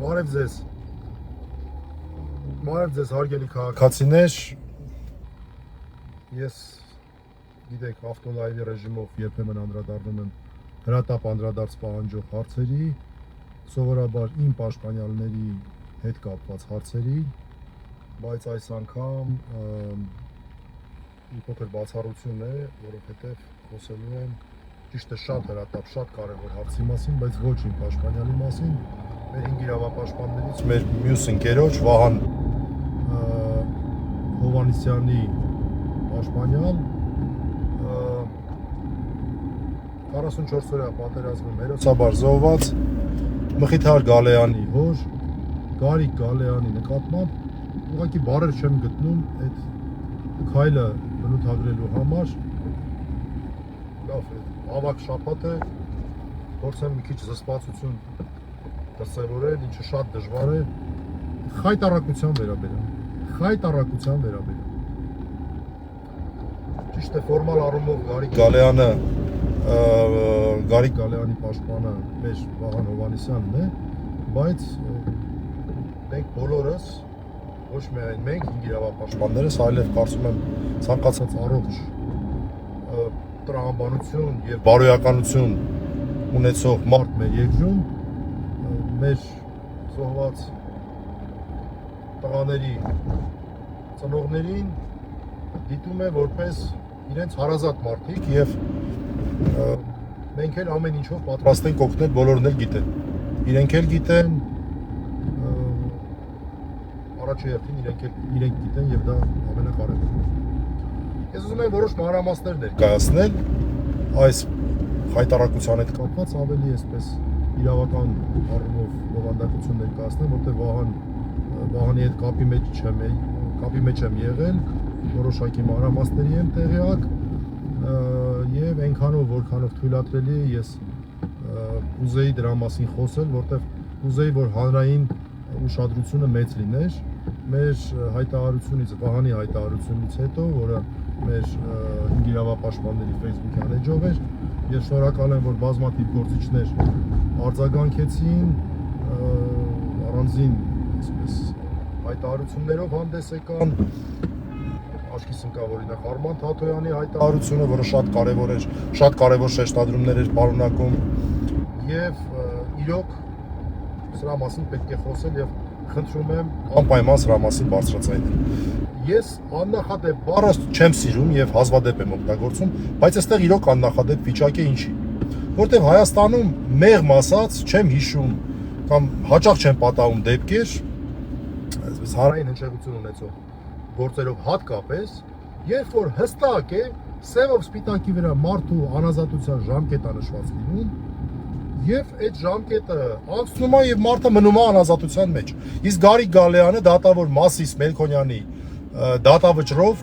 Բարև ձեզ հարգելի քաղաքացիներ, ես գիտեք ավտոլայվի ռեժիմով երբեմն անդրադառնում եմ հրատապ անդրադարձ պահանջող հարցերի, սովորաբար իմ պաշտպանյալների հետ կապված հարցերի, բայց այս անգամ մի փոքր բացառություն է, որովհետև խոսելու եմ ճիշտ է շատ հրատապ, շատ կարևոր հարցի մասին, բայց ոչ իմ պաշտպանյալի մասին, մեր 5 իրավապաշտպաններից մեր մյուս ընկերոջ Վահան Հովհաննիսյանի պաշտպանյալ 44 օրյա պատերազմում հերոսաբար զոհված Մխիթար Գալեյանի հոր Գարիկ Գալեյանի նկատմամբ ուղղակի բառեր չեմ գտնում այդ քայլը բնութագրելու համար։ Լավ, ավակ շաբաթ է, փորձեմ մի քիչ զսպացություն դրսևորել, ինչը շատ դժվար է, խայտառակության վերաբերյալ։ Ճիշտ է, ֆորմալ առումով Գարիկ Գալեյանի պաշտպանը մեր Վահան Հովհաննիսյանն է, բայց մենք բոլորս, ոչ միայն մենք, 5 իրավապաշտպաններս, այլև կարծում եմ ցանկացած առողջ տրամաբանություն եւ բարոյականություն ունեցող մարդ մեր երկրում մեր զոհված տղաների ծնողներին դիտում է որպես իրենց հարազատ մարդիկ եւ մենք էլ ամեն ինչով պատրաստ ենք օգնել, բոլորն էլ գիտեն։ Իրենք էլ գիտեն, առաջի հերթին իրենք գիտեն եւ դա ամենակարևորն է։ Ես ուզում եմ որոշ մանրամասներ ներկայացնել այս խայտառակության հետ կապված ավելի այսպես իրավական առումով բովանդակություն ներկայացնեմ, որտեղ Վահանի հետ կապի մեջ եմ եղել, որոշակի մանրամասների եմ տեղյակ եւ այնքանով որքանով թույլատրելի է ես ուզեի դրա մասին խոսել, որտեղ ուզեի որ հանրային ուշադրությունը մեծ լիներ մեր հայտարարությունից, Վահանի հայտարարությունից հետո, որը մեր 5 իրավապաշտպանների Facebook-յան էջով էր, ես շնորհակալ եմ, որ բազմաթիվ գործիչներ արձագանքեցին, առանձին այսպես հայտարարություններով հանդես եկան, աչքիս ընկավ օրինակ Արման Թաթոյանի հայտարարությունը, որը շատ կարևոր էր, շատ կարևոր շեշտադրումներ էր պարունակում եւ իրոք սրա մասին պետք է խոսել եւ խնդրում եմ անպայման սրա մասին բարձրացնել։ Ես աննախադեպ բառը չեմ սիրում եւ հազվադեպ եմ օգտագործում, բայց այստեղ իրոք աննախադեպ վիճակ է ինչի։ Որտեղ Հայաստանում մեղմ ասած չեմ հիշում կամ հաճախ չեմ պատահում դեպքեր, այսպես հանրային հնչեղություն ունեցող գործերով հատկապես, երբ որ հստակ է սևով սպիտակի վրա մարդու անազատության ժամկետ է նշված լինում եւ այդ ժամկետը անցնում է եւ մարդը մնում է անազատության մեջ։ Իսկ Գարիկ Գալեյանը դատավոր Մասիս Մելքոնյանի դատավճռով,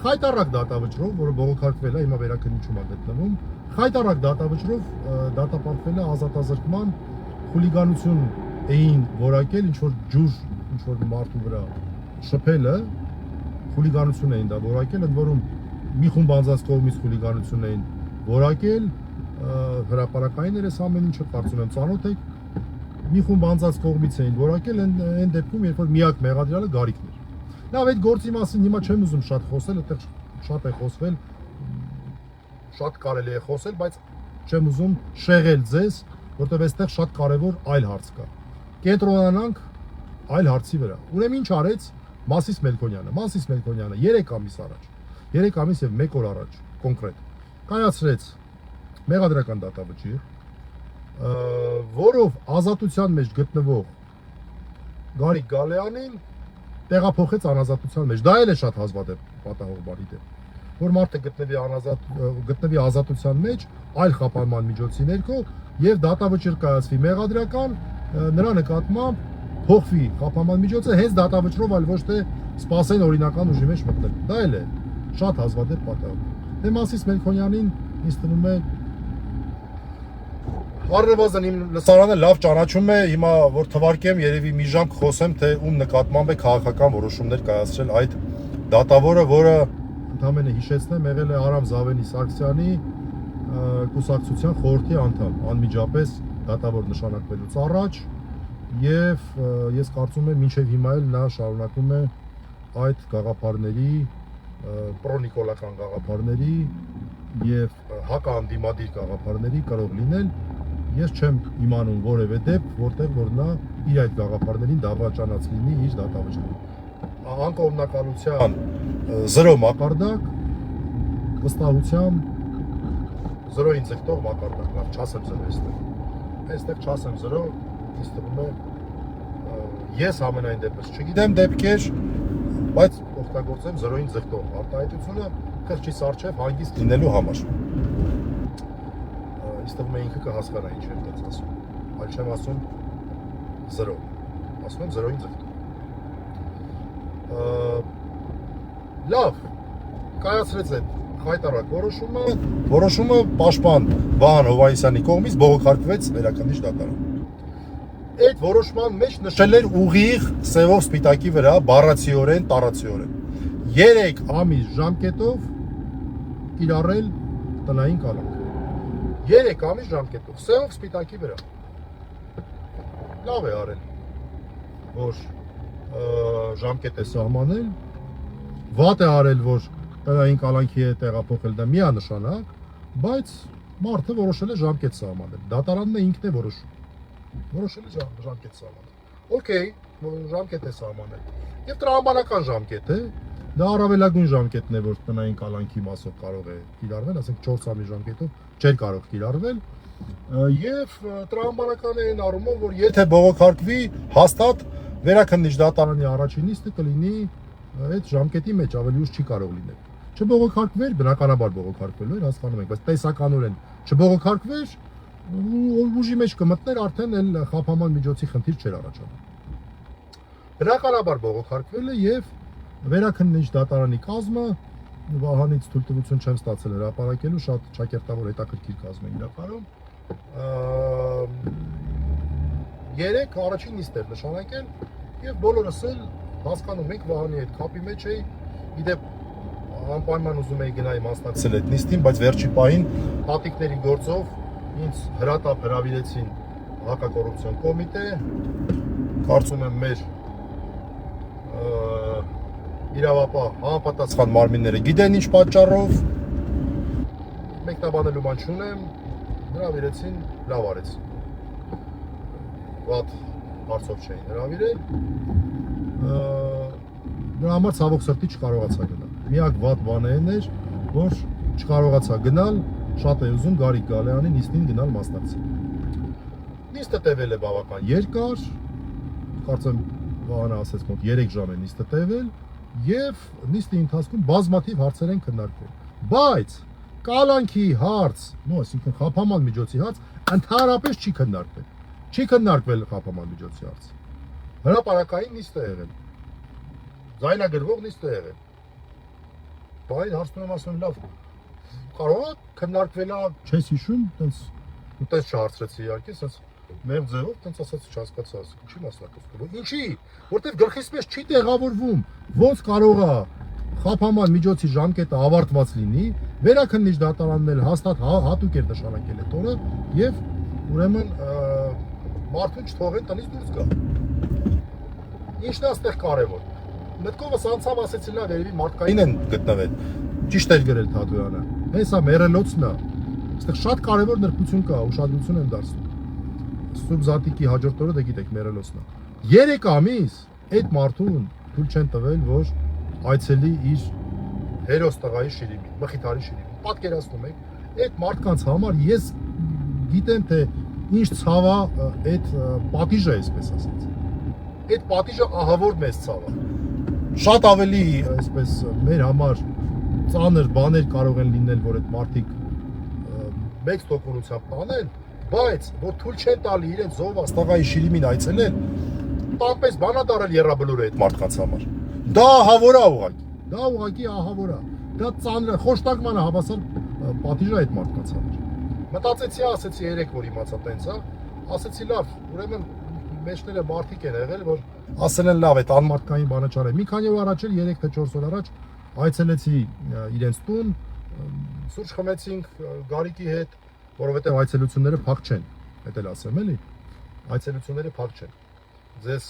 խայտառակ դատավճռով, որը բողոքարկվել է, հիմա վերաքննիչում է գտնվում, խայտառակ դատավճռով դատապարտվել է ազատազրկման խուլիգանություն էին որակել, ինչ որ ջուր, ինչ որ մարդու վրա շփելը, խուլիգանություն էին դա որակել, ընդ որում մի խումբ անձանց կողմից խուլիգանություն էին որակել, հրապարակայիններ էս ամեն ինչը կարծում եմ ծանոթ եք, մի խումբ անձանց կողմից էին որակել այն դեպքում, երբ որ միակ մեղադրյալը Գարիկն էր։ Լավ, այդ գործի մասին հիմա չեմ ուզում շատ խոսել, այդտեղ շատ է խոսվել, շատ կարելի է խոսել, բայց չեմ ուզում շեղել ձեզ, որտեղ այստեղ շատ կարևոր այլ հարց կա։ Կենտրոնանանք այլ հարցի վրա։ Ուրեմն ինչ արեց Մասիս Մելքոնյանը։ Մասիս Մելքոնյանը 3 ամիս առաջ, 3 ամիս եւ 1 օր առաջ կոնկրետ կայացրեց մեղադրական դատավճիռ, որով ազատության մեջ գտնվող Գարիկ Գալեյանին տեղափոխեց անազատության մեջ։ Դա էլ է շատ հազվադեպ պատահող բանի դեպք, որ մարդը գտնվի ազատության մեջ այլ խափանման միջոցի ներքո եւ դատավճիռ կայացվի մեղադրական, նրա նկատմամբ փոխվի խափանման միջոցը հենց դատավճռով, այլ ոչ թե սպասեն օրինական ուժի մեջ մտնել։ Դա էլ է շատ հազվադեպ պատահող։ Դե Մասիս Մելքոնյանին ինձ թվում է առնվազն իմ լսարանը լավ ճանաչում է, հիմա որ թվարկեմ, երևի մի ժամ կխոսեմ, թե ում նկատմամբ է քաղաքական որոշումներ կայացրել այդ դատավորը, որը ընդամենը հիշեցնեմ, եղել է Արամ Զավենի Սարգսյանի կուսակցության խորհրդի անդամ, անմիջապես դատավոր նշանակվելուց առաջ եւ ես կարծում եմ մինչեւ հիմա էլ նա շարունակում է այդ գաղափարների պրոնիկոլական գաղափարների եւ հակաանդիմադիր գաղափարների կարող լինել ես չեմ իմանում որևէ դեպք որտեղ որ նա իր այդ գաղափարներին դավաճանած լինի իր դատավճիռին անկողմնակալության զրո մակարդակ վստահության զրոյին ձգտող մակարդակ լավ չասեմ զրո այստեղ չասեմ զրո ինձ թվում է ես ամենայն դեպս չգիտեմ դեպքեր բայց օգտագործեմ զրոյին ձգտող արտահայտությունը խղճի սարչև հանգիստ լինելու համար ինձ թվում է ինքը կհասկանա ինչ եմ դից ասում այլ չեմ ասում զրո ասում եմ զրոյին ձգտող լավ կայացրեց այդ խայտարակ որոշումը պաշտպան Վահան Հովհաննիսյանի կողմից բողոքարկվեց վերաքննիչ դատարան այդ որոշման մեջ նշել էր ուղիղ սևով սպիտակի վրա բառացիորեն տարածիորեն 3 ամիս ժամկետով կիրառել տնային կալանք 3 ամիս ժամկետով սևով սպիտակի վրա լավ է արել որ ժամկետ է սահմանել վատ է արել որ տնային կալանքի է տեղափոխել դա միանշանակ բայց մարդը որոշել է ժամկետ սահմանել դատարանն է ինքն է որոշել է ժամկետ սահմանել օքեյ ժամկետ է սահմանել եւ տրամաբանական ժամկետ է դա առավելագույն ժամկետն է որ տնային կալանքի մասով կարող է կիրառվել ասենք 4 ամիս ժամկետով չէր կարող կիրառվել եւ տրամաբանական է այն առումով որ եթե բողոքարկվի հաստատ վերաքննիչ դատարանի առաջին նիստը կլինի այդ ժամկետի մեջ ավելի ուշ չի կարող լինել չբողոքարկվեր բնականաբար բողոքարկվելու էր հասկանում եք բայց տեսականորեն չբողոքարկվեր ուժի մեջ կմտներ արդեն էլ խափաման միջոցի խնդիր չէր առաջանում բնականաբար բողոքարկվել է եւ վերաքննիչ դատարանի կազմը Վահանից թույլտվություն չեմ ստացել հրապարակելու շատ ճակերտավոր հետաքրքիր կազմ է իրականում 3 առաջին նիստեր նշանակել եւ բոլորս էլ հասկանում ենք Վահանի հետ կապի մեջ էի իդեպ անպայման ուզում էի գնայի մասնակցել այդ նիստին բայց վերջի պահին հատիկների գործով ինձ հրատապ հրավիրեցին հակակոռուպցիոն կոմիտե կարծում եմ մեր իրավապահ համապատասխան մարմինները գիտեն ինչ պատճառով մեկնաբանելու բան չունեմ հրավիրեցին լավ արեցին վատ հարցով չէին հրավիրել դրա համար ցավոք սրտի չկարողացա գնալ միակ վատ բանը այն էր որ չկարողացա գնալ շատ է ուզում Գարիկ Գալեյանի նիստին գնալ մասնակցել նիստը տևել է բավական երկար կարծեմ Վահանը ասեց մոտ 3 ժամ է նիստը տևել եւ նիստի ընթացքում բազմաթիվ հարցեր են քննարկվել բայց կալանքի հարց նո այսինքն խափաման միջոցի հարց ընդհանրապես չի քննարկվել խափաման միջոցի հարց հրապարակային նիստ է եղել ձայնագրվող նիստ է եղել բայց հարցնում եմ ասում լավ կարող է քննարկվելա չես հիշում տես չհարցրեցի իհարկե ասես մեր ձևով տենց ասած չհասկացա ինչի մասնակցում ինչի որտեվ գլխիս մեջ չի տեղավորվում ոնց կարող է խափաման միջոցի ժամկետը ավարտված լինի վերաքննիչ դատարանն էլ հաստատ հատուկ էր նշանակել այդ օրը եւ ուրեմն մարդուն չթողեն տնից դուրս գա ինչն է այստեղ կարևոր մտքովս անցավ ասեցի լավ երևի մարդկային են գտնվել ճիշտ էր գրել Թադոյանը հեսա մերելոցն է այստեղ շատ կարևոր նրբություն կա ուշադրություն եմ դարձնում Սուրբ Զատիկի հաջորդ օրը դե գիտեք մերելոցն է 3 ամիս այդ մարդուն թույլ չեն տվել որ այցելի իր հերոս տղայի շիրիմի մխիթարի շիրիմի պատկերացնում եք այդ մարդկանց համար ես գիտեմ թե ինչ ցավա այդ պատիժը այսպես ասած այդ պատիժը ահավոր մեծ ցավ է շատ ավելի այսպես մեր համար ծանր բաներ կարող են լինել որ այդ մարդիկ մեծ տոկունությամբ տանեն բայց որ թույլ չեն տալի իրենց զոհված տղայի շիրիմին այցելել տանպես բանադարել երրաբլուր է այդ մարդկանց համար դա ահավոր է ուղղակի ահավոր է դա ծանր խոշտակման է հավասար պատիժը այդ մարդկանց համար մտածեցի ասեցի երեք որ իմացա տենց ասեցի լավ ուրեմն մեջները մարդիկ են եղել որ ասել են լավ այդ անմարդկային բանը չարել մի քանի օր առաջ էլ 3 թե 4 օր առաջ այցելեցի իրենց տուն սուրճ խմեցինք Գարիկի հետ որովհետև այցելությունները փակ չեն դա էլ ասեմ էլի այցելությունները փակ չեն ձեզ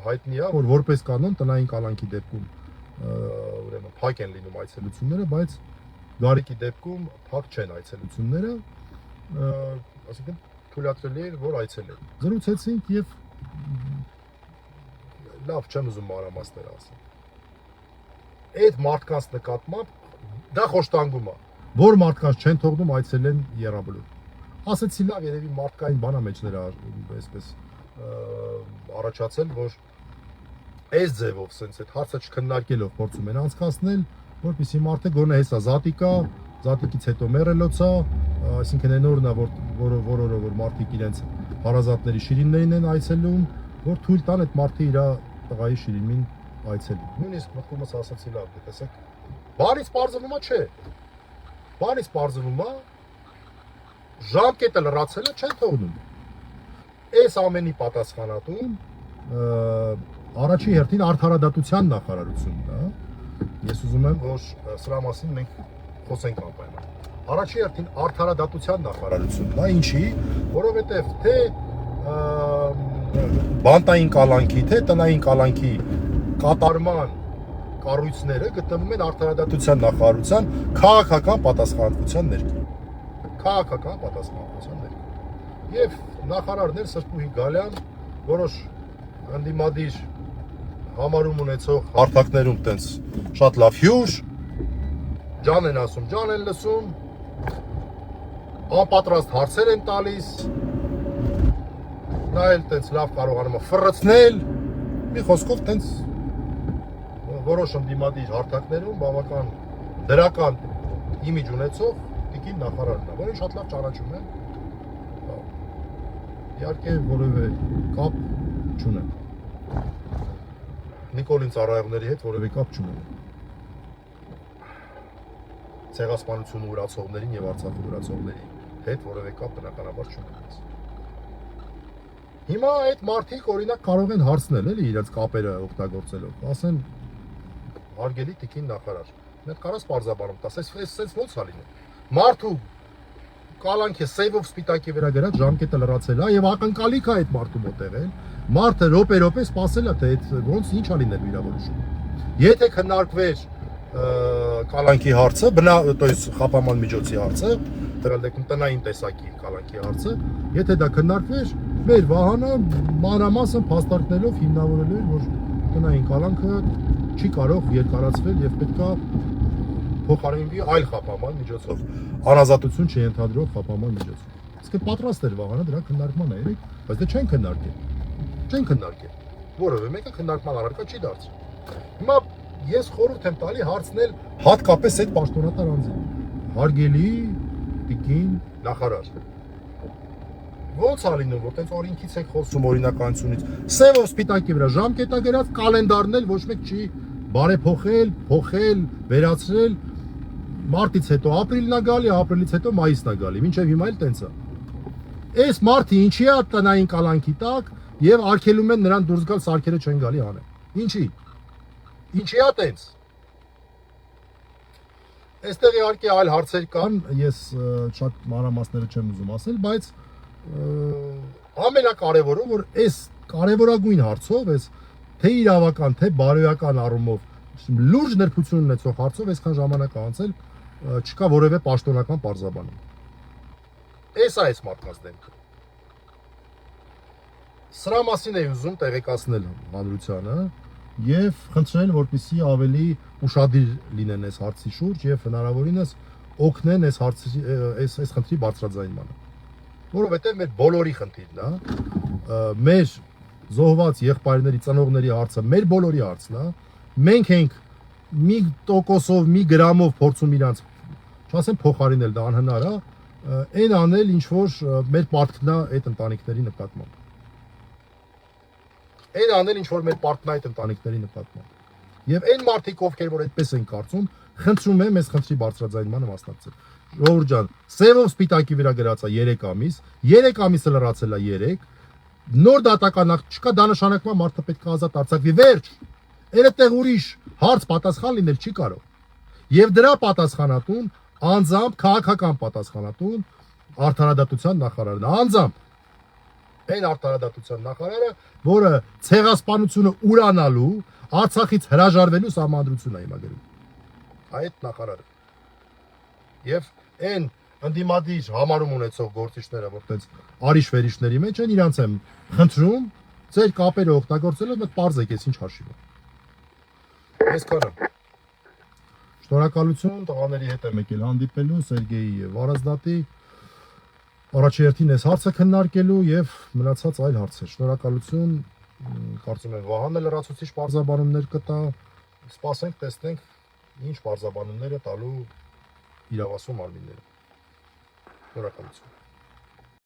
հայտնի է, որ որպես կանոն տնային կալանքի դեպքում ուրեմն փակ են լինում այցելությունները, բայց գարիկի դեպքում փակ չեն այցելությունները, ասիկան թույլատրելի է, որ այցելեն։ Զրուցեցինք եւ լավ չեմ ուզում մանրամասներ ասել։ Այդ մարդկանց նկատմամբ դա խոշտանգում է, որ մարդկանց չեն թողնում այցելեն Եռաբլուր։ Ասեցի լավ, երևի մարդկային բանա մեջներ այսպես առաջացել, որ այս ձևով սենց այդ հարցը չքննարկելով փորձում են անցկացնել, որպեսզի մարդը գոնե հեսա զատիկից հետո մեռելոցա, այսինքն այն օրն է, որ մարդիկ իրենց հարազատների շիրիմներին են այցելում, որ թույլ տան այդ մարդը իր տղայի շիրիմին այցելի։ Նույնիսկ մտքումս ասացի լավ, տեսեք, բանից պարզվում է չէ։ Բանից պարզվում է ժամկետը լրացելը չեն թողնում։ Այս ամենի պատասխանատուն առաջի հերթին արդարադատության նախարարությունն է։ Ես ուզում եմ, որ սրա մասին մենք խոսենք անպայման։ Առաջի հերթին արդարադատության նախարարությունն է, ինչի, որովհետև թե բանտային կալանքի, թե տնային կալանքի կատարման կառույցները գտնվում են արդարադատության նախարարության քաղաքական պատասխանատվության ներքո։ Քաղաքական պատասխանատվության ներքո։ Եվ նախարարներ Սրբուհի Գալյան որոշ ընդդիմադիր համարում ունեցող հարթակներում տենց շատ լավ հյուր, ջան են ասում, ջան են լսում, անպատրաստ հարցեր են տալիս, նա էլ տենց լավ կարողանում է ֆռցնել, մի խոսքով տենց որոշ ընդդիմադիր հարթակներում բավական դրական իմիջ ունեցող տիկին նախարարն է, որին շատ լավ ճանաչում են, իհարկե որևէ կապ չունեն, Նիկոլին ծառայողների հետ որևէ կապ չունեն, ցեղասպանությունը ուրացողներին եւ Արցախի ուրացողների հետ որևէ կապ բնականաբար չունեն։ Հիմա այդ մարդիկ օրինակ կարող են հարցնել էլի իրենց կապերը օգտագործելով, ասեն հարգելի տիկին նախարար, մենք կարաս պարզաբանում տաս, այս ոնց է լինում։ Մարդու կալանքը սեյվով սպիտակի վրա գրած ժամկետը լրացել է եւ ակնկալիք է այդ մարդու մոտ եղել։ Մարդը րոպե սպասել է թե այդ ոնց ինչ է լինել վիրավորությունը։ Եթե քննարկվեր կալանքի հարցը, то есть խափաման միջոցի հարցը, դրալ դեպքում տնային տեսակի կալանքի հարցը, եթե դա քննարկվեր, մեր Վահանը մանրամասն փաստարկներով հիմնավորել էր, որ տնային կալանքը չի կարող երկարացվել եւ պետքա փոխարինվի այլ խափաման միջոցով, անազատություն չենթադրող խափաման միջոցով։ Իսկ պատրաստ էր Վահանը դրա քննարկմանը, երեք, բայց դե չեն քննարկել։ Որովհետեւ մեկը քննարկման առարկա չի դարձել։ Հիմա ես խորհուրդ եմ տալի հարցնել հատկապես այդ պաշտոնատար անձին։ Հարգելի տիկին նախարար։ Ոնց է լինում, որ տենց օրենքից եք խոսում օրինականությունից։ Սևով սպիտակի վրա ժամկետա գրած կալենդարն էլ ոչ մեկ չի բարեփոխել, փոխել, վերացրել։ Մարտից հետո ապրիլն է գալի, ապրիլից հետո մայիսն է գալի, մինչև հիմա էլ տենց է։ Այս մարտը ինչի է տնային կալանքի տակ եւ արգելում են նրան դուրս գալ, սարքերը չեն գալի հանել։ Ինչի։ Ինչի է տենց։ Այստեղ իհարկե այլ հարցեր կան, ես շատ մանրամասները չեմ ուզում ասել, բայց ամենակարևորը, որ այս կարևորագույն հարցով, այս թե իրավական, թե բարոյական առումով լուրջ ներբություն ունեցող հարցով այսքան ժամանակ անցել չկա որևէ պաշտոնական պարզաբանում։ Այս է այս մարդկանց դեմքը։ Սրա մասին է ուզում տեղեկացնել հանրությանը եւ խնդրել, որպեսզի ավելի ուշադիր լինեն այս հարցի շուրջ եւ հնարավորինս օգնեն այս խնդրի բարձրաձայնմանը։ Որովհետեւ մեր բոլորի խնդիրն է, մեր զոհված եղբայրների, ծնողների հարցը մեր բոլորի հարցն է։ Մենք ենք մի տոկոսով, մի գրամով փորձում իրանց, չասեմ փոխարինել, դա անհնար է, այն անել, ինչ որ մեր պարտքն է այդ ընտանիքների նկատմամբ։ Այն անել, ինչ որ մեր պարտքն է այդ ընտանիքների նկատմամբ։ Եվ այն մարդիկ, ովքեր որ այդպես են կարծում, խնդրում եմ այս խնդրի բարձրաձայնմանը մասնակցել։ Ժողովուրդ ջան, սևով սպիտակի վրա գրած է 3 ամիս, 3 ամիսը լրացել է 3, նոր դատական ակտ չկա, դա նշանակում է մարդը պետք է ազատ արձակվի, վերջ։ Այդտեղ ուրիշ հարց պատասխան լինել չի կարող։ Եվ դրա պատասխանատուն անձամբ քաղաքական պատասխանատուն արդարադատության նախարարն է, անձամբ։ Այն արտարադատության նախարարը, որը ցեղասպանությունը ուրանալու, Արցախից հրաժարվելու սահմանադրություն է հիմա գրում։ Այդ նախարարը։ Եվ այն ընդդիմադիր համարում ունեցող գործիչները, որտեղ արիշ-վերիշների մեջ են, իրանց եմ խնդրում, ձեր կապերը օգտագործելով մեկ պարզ եկես ինչ հաշիվ է։ Այսքանը։ Շնորհակալություն, տղաների հետ եմ եկել հանդիպելու Սերգեյի եւ Վարազդատի առաջի հերթին այս հարցը քննարկելու եւ մնացած այլ հարցեր։ Շնորհակալություն, կարծում եմ Վահանը լրացուցիչ բարձաբանումներ կտա։ Սպասենք, տեսնենք ինչ բարձաբանումներ է տալու իրավասու մարմինները։ Շնորհակալություն։